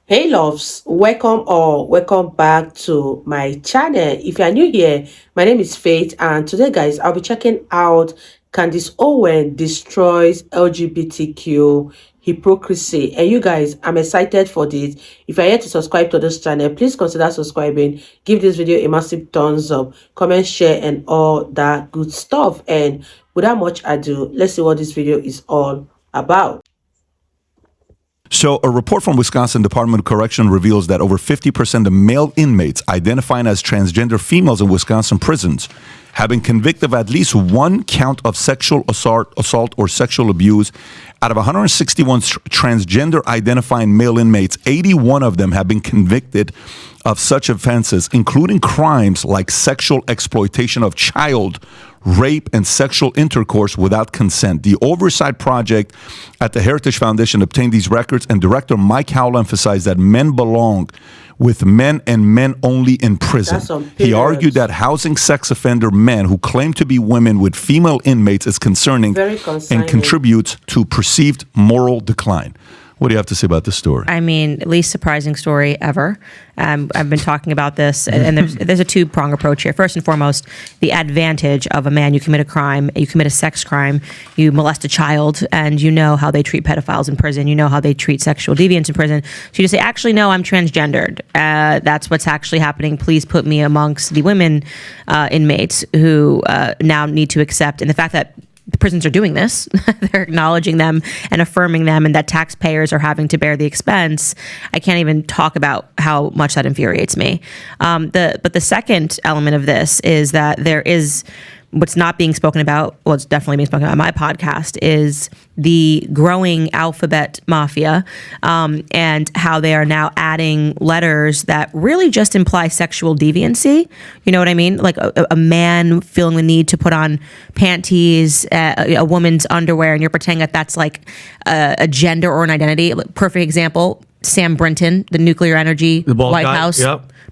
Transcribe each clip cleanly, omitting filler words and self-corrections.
Hey loves, welcome back to my channel. If you are new here, my name is Faith, and today guys, I'll be checking out Candace Owens destroys LGBTQ hypocrisy. And you guys, I'm excited for this. If you're yet to subscribe to this channel, please consider subscribing. Give this video a massive thumbs up, comment, share, and all that good stuff. And without much ado, let's see what this video is all about. So a report from Wisconsin Department of Correction reveals that over 50% of male inmates identifying as transgender females in Wisconsin prisons have been convicted of at least one count of sexual assault or sexual abuse. Out of 161 transgender identifying male inmates, 81 of them have been convicted of such offenses, including crimes like sexual exploitation of child, rape, and sexual intercourse without consent. The Oversight Project at the Heritage Foundation obtained these records, and Director Mike Howell emphasized that men belong with men and men only in prison. He argued that housing sex offender men who claim to be women with female inmates is concerning and contributes to perceived moral decline. What do you have to say about this story? I mean, least surprising story ever. I've been talking about this, and there's a two-prong approach here. First and foremost, the advantage of a man: you commit a crime, you commit a sex crime, you molest a child, and you know how they treat pedophiles in prison. You know how they treat sexual deviants in prison. So you just say, actually, no, I'm transgendered. That's what's actually happening. Please put me amongst the women inmates who now need to accept. And the fact that the prisons are doing this, they're acknowledging them and affirming them, and that taxpayers are having to bear the expense. I can't even talk about how much that infuriates me. But the second element of this is that there is what's not being spoken about, well, it's definitely being spoken about on my podcast, is the growing alphabet mafia, and how they are now adding letters that really just imply sexual deviancy. You know what I mean? Like a man feeling the need to put on panties, a woman's underwear, and you're pretending that that's like a gender or an identity. Perfect example, Sam Brinton, the nuclear energy White House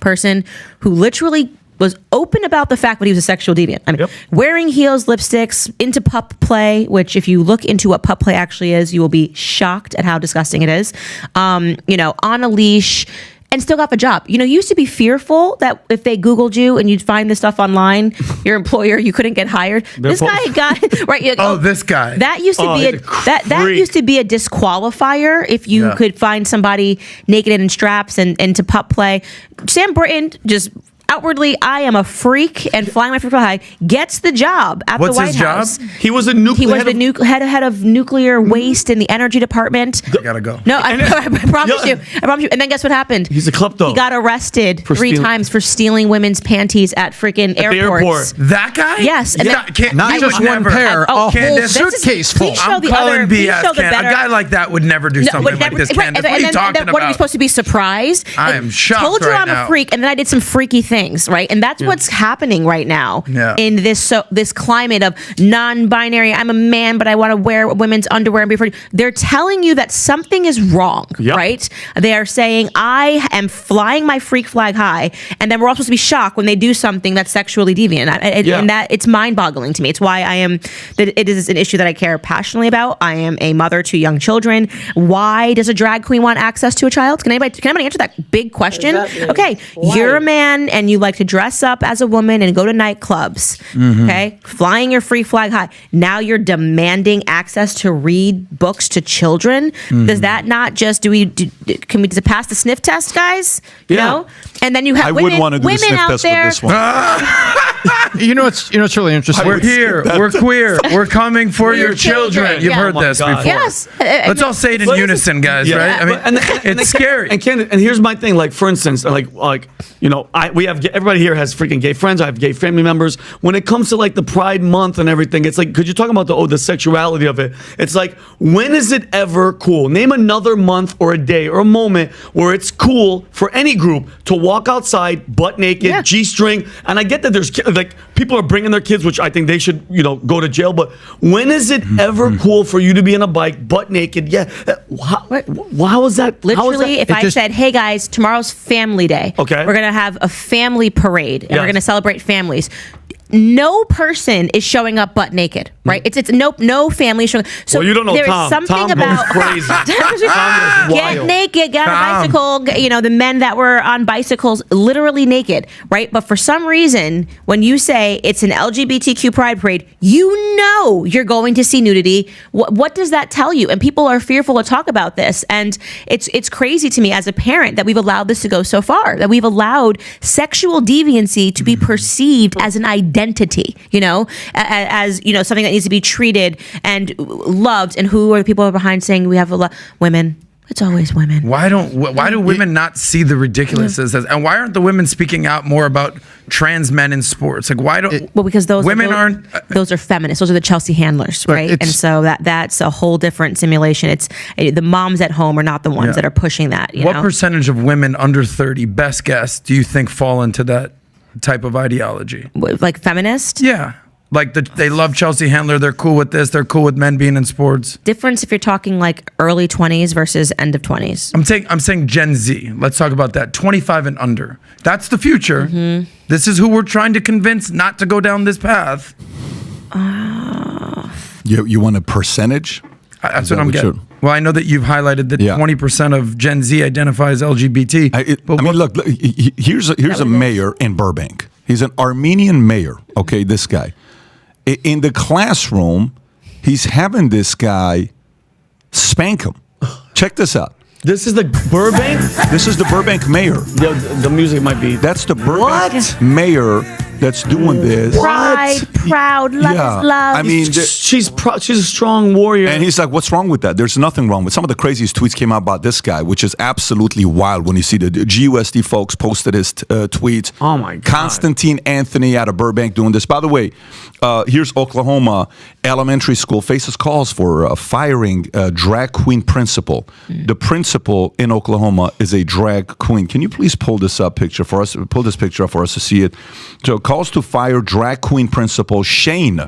person, who literally was open about the fact that he was a sexual deviant. I mean, wearing heels, lipsticks, into pup play, which if you look into what pup play actually is, you will be shocked at how disgusting it is. You know, on a leash, and still got the job. You know, you used to be fearful that if they Googled you and you'd find this stuff online, your employer, you couldn't get hired. This guy got right. This guy. That used to be that used to be a disqualifier if you could find somebody naked and in straps and into pup play. Sam Brinton just outwardly, I am a freak and flying my freak high, gets the job at the White House. He was the head of nuclear waste in the energy department. I gotta go. No, I promise you. I promise you. And then guess what happened? He's a klepto. He got arrested three times for stealing women's panties at freaking airports. That guy? Yes. And not just one pair, a whole suitcase full. I'm calling BS. A guy like that would never do something like this, Candace. What are you talking about? What are we supposed to be surprised? I am shocked right now. Told you I'm a freak, and then I did some freaky things. Right, and that's what's happening right now in this climate of non-binary. I'm a man, but I want to wear women's underwear and be free. They're telling you that something is wrong, right? They are saying I am flying my freak flag high, and then we're all supposed to be shocked when they do something that's sexually deviant, and that it's mind-boggling to me. It's why it is an issue that I care passionately about. I am a mother to young children. Why does a drag queen want access to a child? Can anybody answer that big question? Exactly. Okay, you're a man and you like to dress up as a woman and go to nightclubs, okay? Flying your free flag high. Now you're demanding access to read books to children. Does that not just, does it pass the sniff test, guys? No? And then you have women out there. With this one. You know what's really interesting? We're here. We're queer. We're coming for your children. You've heard this before. Yes. Let's all say it in unison, guys, right? I mean, it's scary. And here's my thing, like, for instance, like you know, we have, everybody here has freaking gay friends. I have gay family members. When it comes to like the Pride Month and everything, it's like, could you talk about the sexuality of it? It's like, when is it ever cool? Name another month or a day or a moment where it's cool for any group to walk outside butt naked, G-string. And I get that there's like people are bringing their kids, which I think they should, you know, go to jail. But when is it ever cool for you to be on a bike butt naked? Yeah. How is that? Literally, if I said, hey guys, tomorrow's family day. Okay. We're going to have a family parade and we're going to celebrate families. no person is showing up butt naked, right? It's no family showing. So well, you don't know there Tom. is something Tom about goes crazy. Tom goes get wild. naked, get on a bicycle. You know, the men that were on bicycles, literally naked, right? But for some reason, when you say it's an LGBTQ pride parade, you know you're going to see nudity. What does that tell you? And people are fearful to talk about this, and it's crazy to me as a parent that we've allowed this to go so far. That we've allowed sexual deviancy to be perceived as an identity, you know, as you know, something that needs to be treated and loved. And who are the people behind saying we have women? It's always women. Why do women not see the ridiculousness? And why aren't the women speaking out more about trans men in sports? Like, why don't? Well, because those women aren't. Those are feminists. Those are the Chelsea handlers, right? And so that's a whole different simulation. It's the moms at home are not the ones that are pushing that. You What know? percentage of women under 30, best guess, do you think fall into that type of ideology? Like feminist? Yeah. Like they love Chelsea Handler. They're cool with this. They're cool with men being in sports. Difference if you're talking like early 20s versus end of 20s. I'm saying Gen Z. Let's talk about that. 25 and under. That's the future. This is who we're trying to convince not to go down this path. You want a percentage? That's what I'm getting. Well, I know that you've highlighted that 20% of Gen Z identifies LGBT. I mean, look, here's a mayor in Burbank. He's an Armenian mayor. Okay, this guy. In the classroom, he's having this guy spank him. Check this out. This is the Burbank? This is the Burbank mayor. The music might be. That's the Burbank mayor that's doing this. Pride, proud, love is love. I mean, she's a strong warrior. And he's like, what's wrong with that? There's nothing wrong with some of the craziest tweets came out about this guy, which is absolutely wild when you see the GUSD folks posted his tweets. Oh, my God. Constantine Anthony out of Burbank doing this. By the way, here's Oklahoma elementary school faces calls for firing a drag queen principal. The principal in Oklahoma is a drag queen. Can you please pull this picture for us? Pull this picture up for us to see it. So calls to fire drag queen principal Shane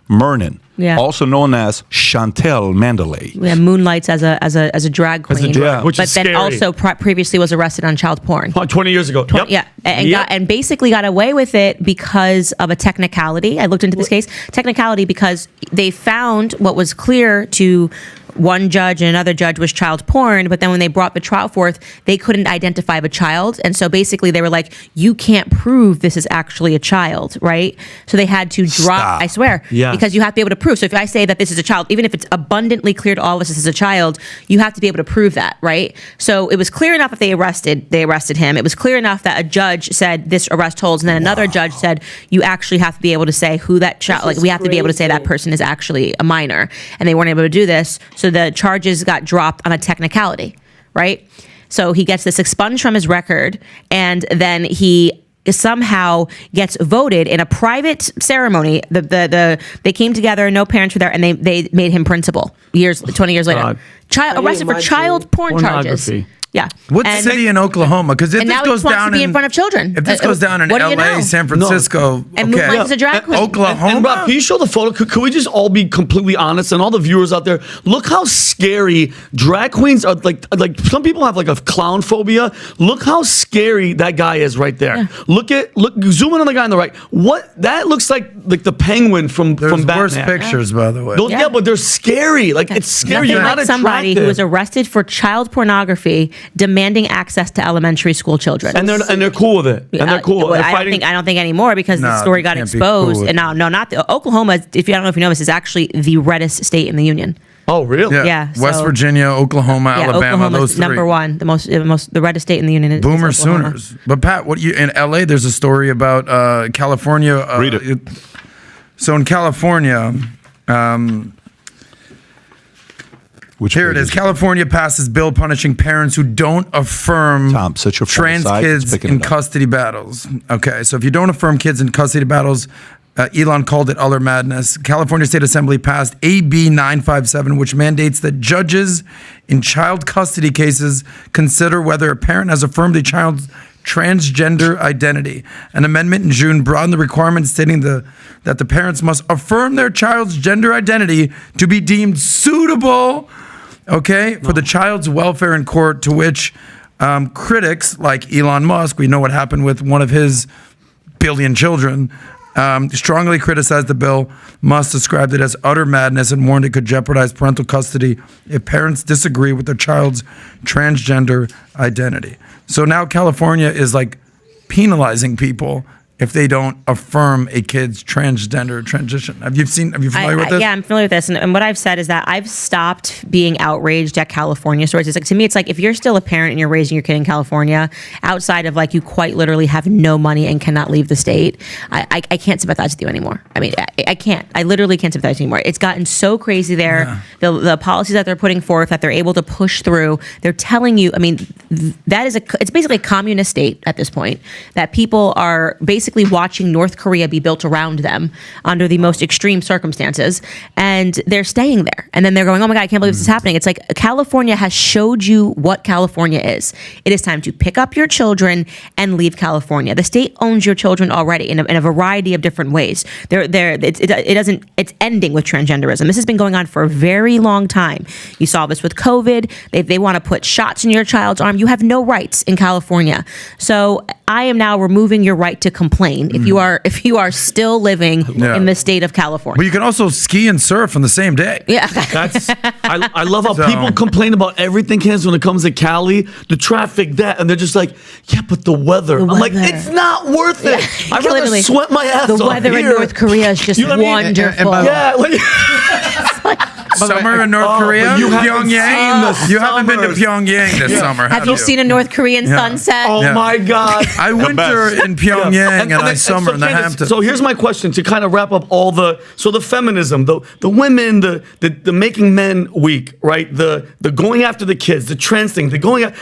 Mernon, also known as Chantel Mandalay. Yeah, moonlights as a drag queen, which but is then scary. also previously was arrested on child porn. 20 years ago. Yeah, and basically got away with it because of a technicality. I looked into this case. Technicality because they found what was clear to one judge and another judge was child porn, but then when they brought the trial forth, they couldn't identify the child. And so basically they were like, you can't prove this is actually a child, right? So they had to drop, I swear, because you have to be able to prove. So if I say that this is a child, even if it's abundantly clear to all of us this is a child, you have to be able to prove that, right? So it was clear enough that they arrested him. It was clear enough that a judge said this arrest holds, and then another judge said you actually have to be able to say who that child, like we have to be able to say that person is actually a minor, and they weren't able to do this. So the charges got dropped on a technicality, right? So he gets this expunged from his record, and then he somehow gets voted in a private ceremony. They came together, no parents were there, and they made him principal 20 years later. Arrested for child porn charges. Yeah. What city in Oklahoma? Because if this goes down in front of children, if this goes down in LA, San Francisco, and moonlights a drag queen. Oklahoma. And Rob, can you show the photo? Could we just all be completely honest? And all the viewers out there, look how scary drag queens are. Like some people have like a clown phobia. Look how scary that guy is right there. Yeah. Look, zoom in on the guy on the right. What that looks like the penguin from Batman. Worse pictures, by the way. Yeah, but they're scary. Like it's scary. You're not attractive. Somebody who was arrested for child pornography, demanding access to elementary school children, and they're cool with it. And they're cool. Well, I don't think anymore because the story got exposed. Cool, and not the Oklahoma. If you don't know if you know this, is actually the reddest state in the union. Oh, really? Yeah. West Virginia, Oklahoma, Alabama. Oklahoma's those three. number one. The reddest state in the union. Boomer Sooners. But Pat, in LA? There's a story about California. Read it. So in California. Here it is. California passes bill punishing parents who don't affirm trans kids in custody battles. Okay, so if you don't affirm kids in custody battles, Elon called it utter madness. California State Assembly passed AB 957, which mandates that judges in child custody cases consider whether a parent has affirmed a child's transgender identity. An amendment in June broadened the requirement stating that the parents must affirm their child's gender identity to be deemed suitable for the child's welfare in court, to which critics like Elon Musk, we know what happened with one of his billion children, strongly criticized the bill. Musk described it as utter madness and warned it could jeopardize parental custody if parents disagree with their child's transgender identity. So now California is like penalizing people if they don't affirm a kid's transgender transition. Are you familiar with this? Yeah, I'm familiar with this. And what I've said is that I've stopped being outraged at California stories. It's like, to me, it's like if you're still a parent and you're raising your kid in California, outside of like you quite literally have no money and cannot leave the state, I can't sympathize with you anymore. I mean, I can't. I literally can't sympathize anymore. It's gotten so crazy there. Yeah. The policies that they're putting forth, that they're able to push through, they're telling you, I mean, it's basically a communist state at this point, that people are basically watching North Korea be built around them under the most extreme circumstances, and they're staying there. And then they're going, oh my God, I can't believe this is happening. It's like California has showed you what California is. It is time to pick up your children and leave California. The state owns your children already in a variety of different ways. It's ending with transgenderism. This has been going on for a very long time. You saw this with COVID. They want to put shots in your child's arm. You have no rights in California. So I am now removing your right to complain if you are still living in the state of California. But you can also ski and surf on the same day. Yeah. I love how people complain about everything, Candace, when it comes to Cali, the traffic, that, and they're just like, yeah, but the weather. I'm like, it's not worth it. Yeah. I'd rather sweat my ass off. The weather in North Korea is just wonderful. Summer in North Korea? You Pyongyang? You haven't been to Pyongyang this summer, have you? Have you seen a North Korean sunset? Oh my God. I winter in Pyongyang and I summer in the Hamptons. So here's my question to kind of wrap up all the feminism, the women, the making men weak, right? The going after the kids, the trans thing,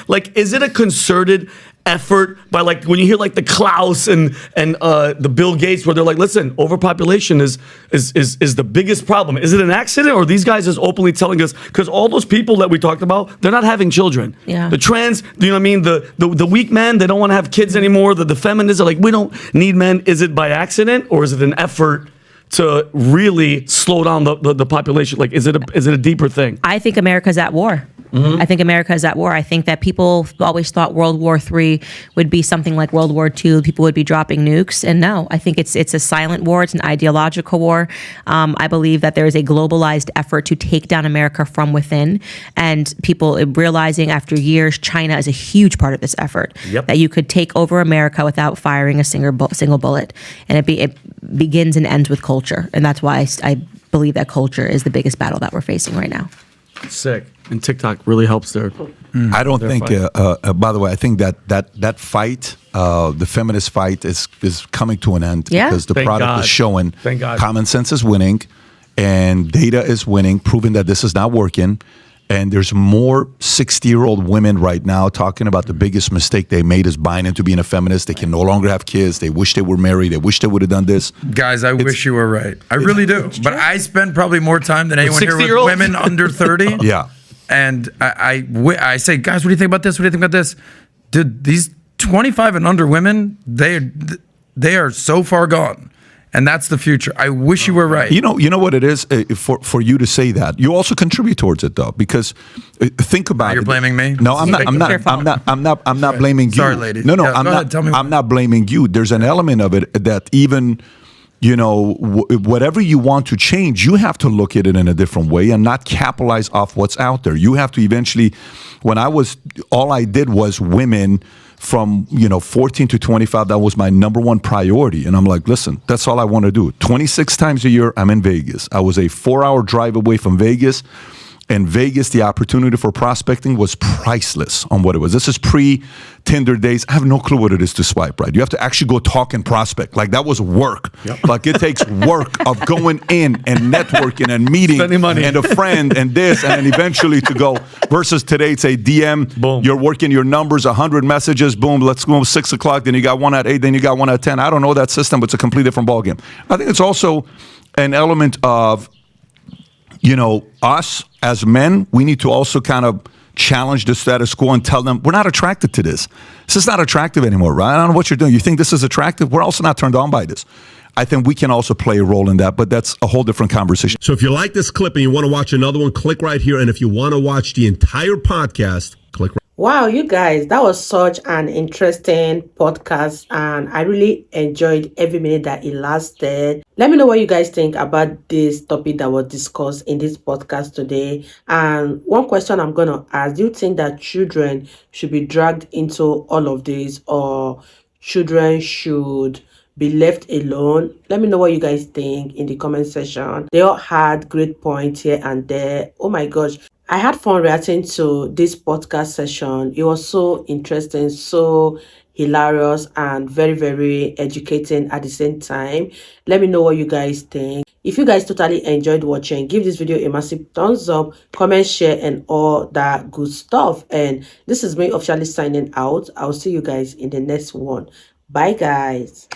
like, is it a concerted effort by, like, when you hear like the Klaus and the Bill Gates, where they're like, listen, overpopulation is the biggest problem. Is it an accident, or are these guys just openly telling us? Because all those people that we talked about, they're not having children. Yeah. The trans, you know what I mean? The weak men, they don't want to have kids anymore. The feminists are like, we don't need men. Is it by accident, or is it an effort to really slow down the population? Like, is it a deeper thing? I think America's at war. Mm-hmm. I think America is at war. I think that people always thought World War III would be something like World War II. People would be dropping nukes. And no, I think it's a silent war. It's an ideological war. I believe that there is a globalized effort to take down America from within. And people realizing after years, China is a huge part of this effort. Yep. That you could take over America without firing a single bullet. And it begins and ends with culture. And that's why I believe that culture is the biggest battle that we're facing right now. Sick. And TikTok really helps there. I don't think. By the way, I think that fight, the feminist fight, is coming to an end because the product is showing. Thank God. Common sense is winning, and data is winning, proving that this is not working. And there's more 60-year-old women right now talking about the biggest mistake they made is buying into being a feminist. They can no longer have kids. They wish they were married. They wish they would have done this. Guys, I wish you were right. I really do. But I spend probably more time than anyone here with women under 30. Yeah. And I say, guys, what do you think about this? What do you think about this? Dude, these 25 and under women, they are so far gone. And that's the future. I wish you were right. You know what it is for you to say that. You also contribute towards it, though, because think about it. You're blaming me? No, I'm not. I'm not blaming you. Sorry, lady. No, yeah, I'm not. Tell me I'm not blaming you. There's an element of it that even, whatever you want to change, you have to look at it in a different way and not capitalize off what's out there. You have to eventually. All I did was women. From 14 to 25, that was my number one priority. And I'm like, listen, that's all I want to do. 26 times a year, I'm in Vegas. I was a 4-hour drive away from Vegas. And Vegas, the opportunity for prospecting was priceless on what it was. This is pre-Tinder days. I have no clue what it is to swipe right. You have to actually go talk and prospect. Like, that was work. Yep. Like, it takes work of going in and networking and meeting and a friend and this and then eventually to go. Versus today, it's a DM. Boom. You're working your numbers, 100 messages. Boom, let's go 6 o'clock. Then you got one at 8. Then you got one at 10. I don't know that system, but it's a completely different ballgame. I think it's also an element of, us as men, we need to also kind of challenge the status quo and tell them we're not attracted to this. This is not attractive anymore, right? I don't know what you're doing. You think this is attractive? We're also not turned on by this. I think we can also play a role in that, but that's a whole different conversation. So if you like this clip and you want to watch another one, click right here. And if you want to watch the entire podcast, click right. Wow, you guys, that was such an interesting podcast, and I really enjoyed every minute that it lasted. Let me know what you guys think about this topic that was discussed in this podcast today. And one question I'm going to ask, do you think that children should be dragged into all of this, or children should be left alone? Let me know what you guys think in the comment section. They all had great points here and there. Oh my gosh, I had fun reacting to this podcast session. It was so interesting, so hilarious, and very, very educating at the same time. Let me know what you guys think. If you guys totally enjoyed watching, give this video a massive thumbs up, comment, share, and all that good stuff. And this is me officially signing out. I'll see you guys in the next one. Bye, guys.